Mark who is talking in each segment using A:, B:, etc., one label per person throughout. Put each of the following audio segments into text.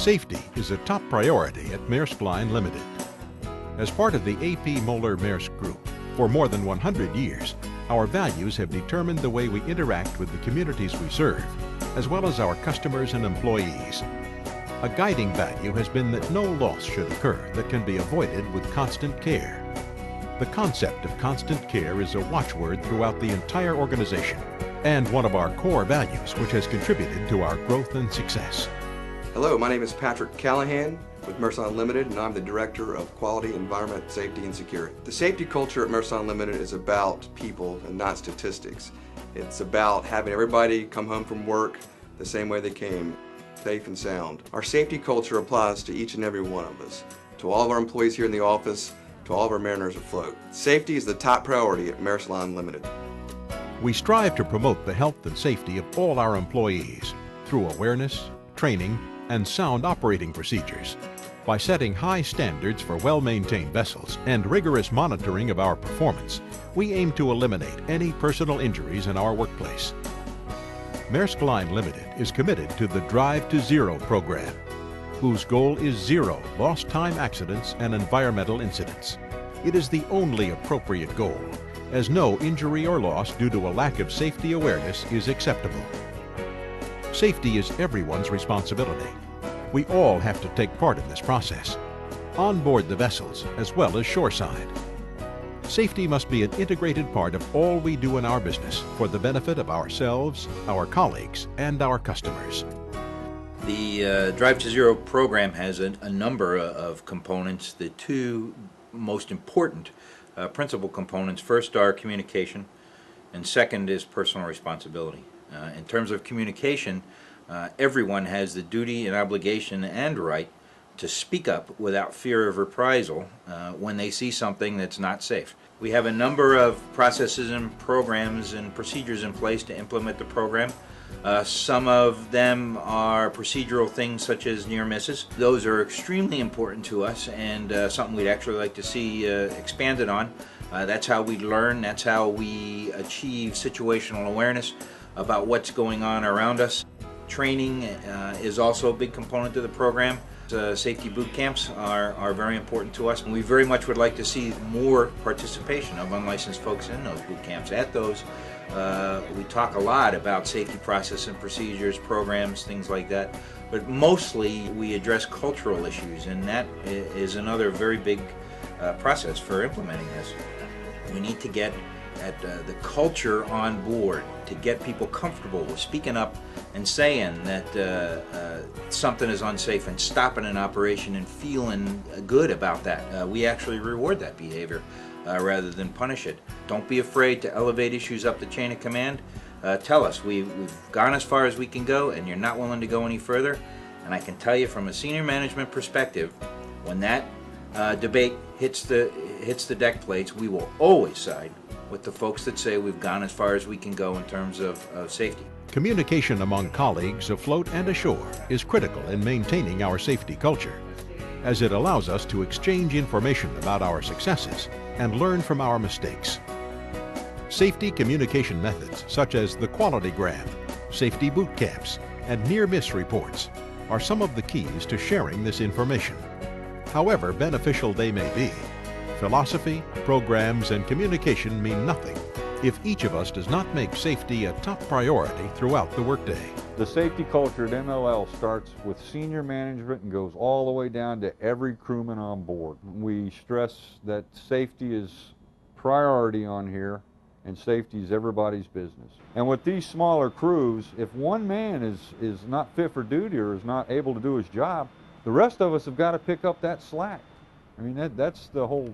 A: Safety is a top priority at Maersk Line Limited. As part of the A.P. Moller Maersk Group, for more than 100 years, our values have determined the way we interact with the communities we serve, as well as our customers and employees. A guiding value has been that no loss should occur that can be avoided with constant care. The concept of constant care is a watchword throughout the entire organization and one of our core values which has contributed to our growth and success.
B: Hello, my name is Patrick Callahan with Maersk Line Limited, and I'm the Director of Quality, Environment, Safety, and Security. The safety culture at Maersk Line Limited is about people and not statistics. It's about having everybody come home from work the same way they came, safe and sound. Our safety culture applies to each and every one of us, to all of our employees here in the office, to all of our mariners afloat. Safety is the top priority at Maersk Line Limited.
A: We strive to promote the health and safety of all our employees through awareness, training, and sound operating procedures. By setting high standards for well-maintained vessels and rigorous monitoring of our performance, we aim to eliminate any personal injuries in our workplace. Maersk Line Limited is committed to the Drive to Zero program, whose goal is zero lost time accidents and environmental incidents. It is the only appropriate goal, as no injury or loss due to a lack of safety awareness is acceptable. Safety is everyone's responsibility. We all have to take part in this process, on board the vessels as well as shoreside. Safety must be an integrated part of all we do in our business for the benefit of ourselves, our colleagues, and our customers.
C: The Drive to Zero program has a number of components. The two most important principal components, first are communication, and second is personal responsibility. In terms of communication, everyone has the duty and obligation and right to speak up without fear of reprisal when they see something that's not safe. We have a number of processes and programs and procedures in place to implement the program. Some of them are procedural things such as near misses. Those are extremely important to us and something we'd actually like to see expanded on. That's how we learn, that's how we achieve situational awareness about what's going on around us. Training is also a big component of the program. Safety boot camps are very important to us, and we very much would like to see more participation of unlicensed folks in those boot camps. At those, we talk a lot about safety process and procedures, programs, things like that, but mostly we address cultural issues, and that is another very big process for implementing this. We need to get at the culture on board to get people comfortable with speaking up and saying that something is unsafe and stopping an operation and feeling good about that. We actually reward that behavior rather than punish it. Don't be afraid to elevate issues up the chain of command. Tell us we've gone as far as we can go and you're not willing to go any further. And I can tell you from a senior management perspective, when that debate hits the deck plates, we will always side with the folks that say we've gone as far as we can go in terms of safety.
A: Communication among colleagues afloat and ashore is critical in maintaining our safety culture, as it allows us to exchange information about our successes and learn from our mistakes. Safety communication methods such as the qualitygram, safety boot camps, and near-miss reports are some of the keys to sharing this information. However beneficial they may be, philosophy, programs, and communication mean nothing if each of us does not make safety a top priority throughout the workday.
D: The safety culture at MLL starts with senior management and goes all the way down to every crewman on board. We stress that safety is priority on here, and safety is everybody's business. And with these smaller crews, if one man is not fit for duty or is not able to do his job, the rest of us have got to pick up that slack. I mean, that's the whole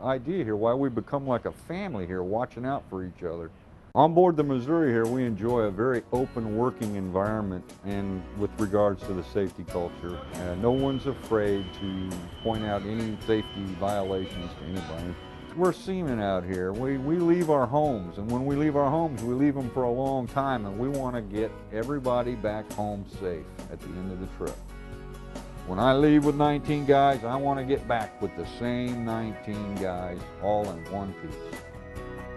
D: idea here, why we become like a family here, watching out for each other. On board the Missouri here, we enjoy a very open working environment, and with regards to the safety culture, no one's afraid to point out any safety violations to anybody. We're seamen out here. We leave our homes, and when we leave our homes, we leave them for a long time, and we want to get everybody back home safe at the end of the trip. When I leave with 19 guys, I want to get back with the same 19 guys, all in one piece.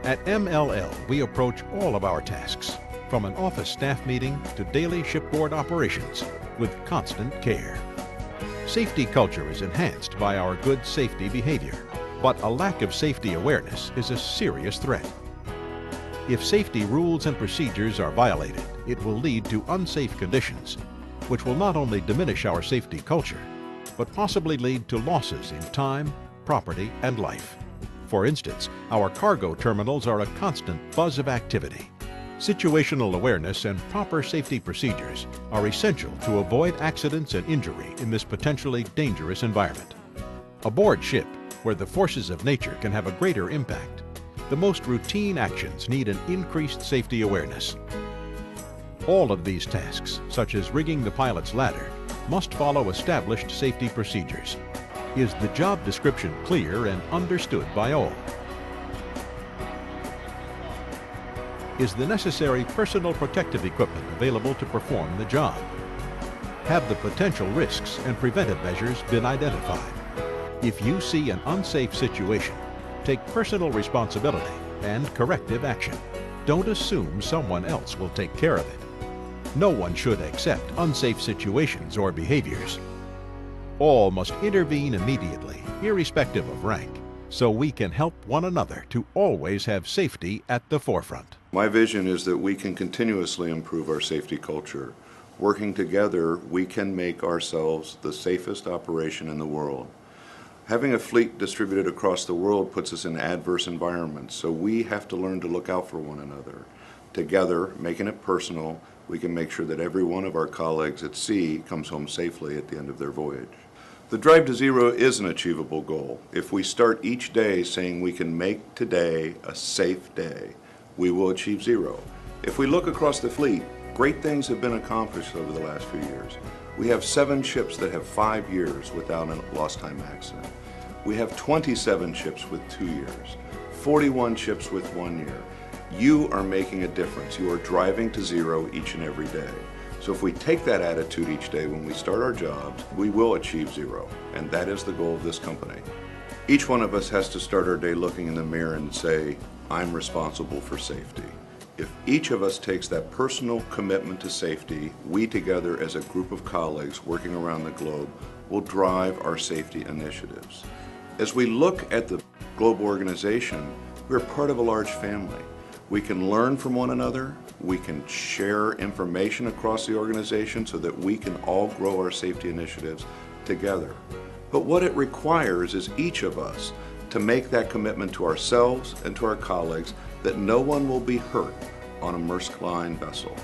A: At MLL, we approach all of our tasks, from an office staff meeting to daily shipboard operations, with constant care. Safety culture is enhanced by our good safety behavior, but a lack of safety awareness is a serious threat. If safety rules and procedures are violated, it will lead to unsafe conditions, which will not only diminish our safety culture, but possibly lead to losses in time, property, and life. For instance, our cargo terminals are a constant buzz of activity. Situational awareness and proper safety procedures are essential to avoid accidents and injury in this potentially dangerous environment. Aboard ship, where the forces of nature can have a greater impact, the most routine actions need an increased safety awareness. All of these tasks, such as rigging the pilot's ladder, must follow established safety procedures. Is the job description clear and understood by all? Is the necessary personal protective equipment available to perform the job? Have the potential risks and preventive measures been identified? If you see an unsafe situation, take personal responsibility and corrective action. Don't assume someone else will take care of it. No one should accept unsafe situations or behaviors. All must intervene immediately, irrespective of rank, so we can help one another to always have safety at the forefront.
E: My vision is that we can continuously improve our safety culture. Working together, we can make ourselves the safest operation in the world. Having a fleet distributed across the world puts us in adverse environments, so we have to learn to look out for one another. Together, making it personal, we can make sure that every one of our colleagues at sea comes home safely at the end of their voyage. The Drive to Zero is an achievable goal. If we start each day saying we can make today a safe day, we will achieve zero. If we look across the fleet, great things have been accomplished over the last few years. We have 7 ships that have 5 years without a lost time accident. We have 27 ships with 2 years, 41 ships with 1 year. You are making a difference. You are driving to zero each and every day. So if we take that attitude each day when we start our jobs, we will achieve zero. And that is the goal of this company. Each one of us has to start our day looking in the mirror and say, I'm responsible for safety. If each of us takes that personal commitment to safety, we together as a group of colleagues working around the globe will drive our safety initiatives. As we look at the global organization, we're part of a large family. We can learn from one another, we can share information across the organization so that we can all grow our safety initiatives together. But what it requires is each of us to make that commitment to ourselves and to our colleagues that no one will be hurt on a Maersk Line vessel,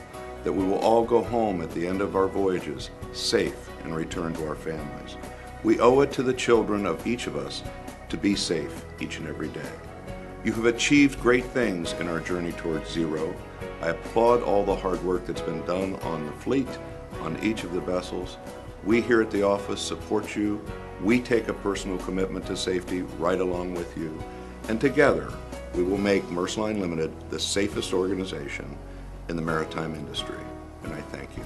E: that we will all go home at the end of our voyages safe and return to our families. We owe it to the children of each of us to be safe each and every day. You have achieved great things in our journey towards zero. I applaud all the hard work that's been done on the fleet, on each of the vessels. We here at the office support you. We take a personal commitment to safety right along with you. And together, we will make Maersk Line Limited the safest organization in the maritime industry. And I thank you.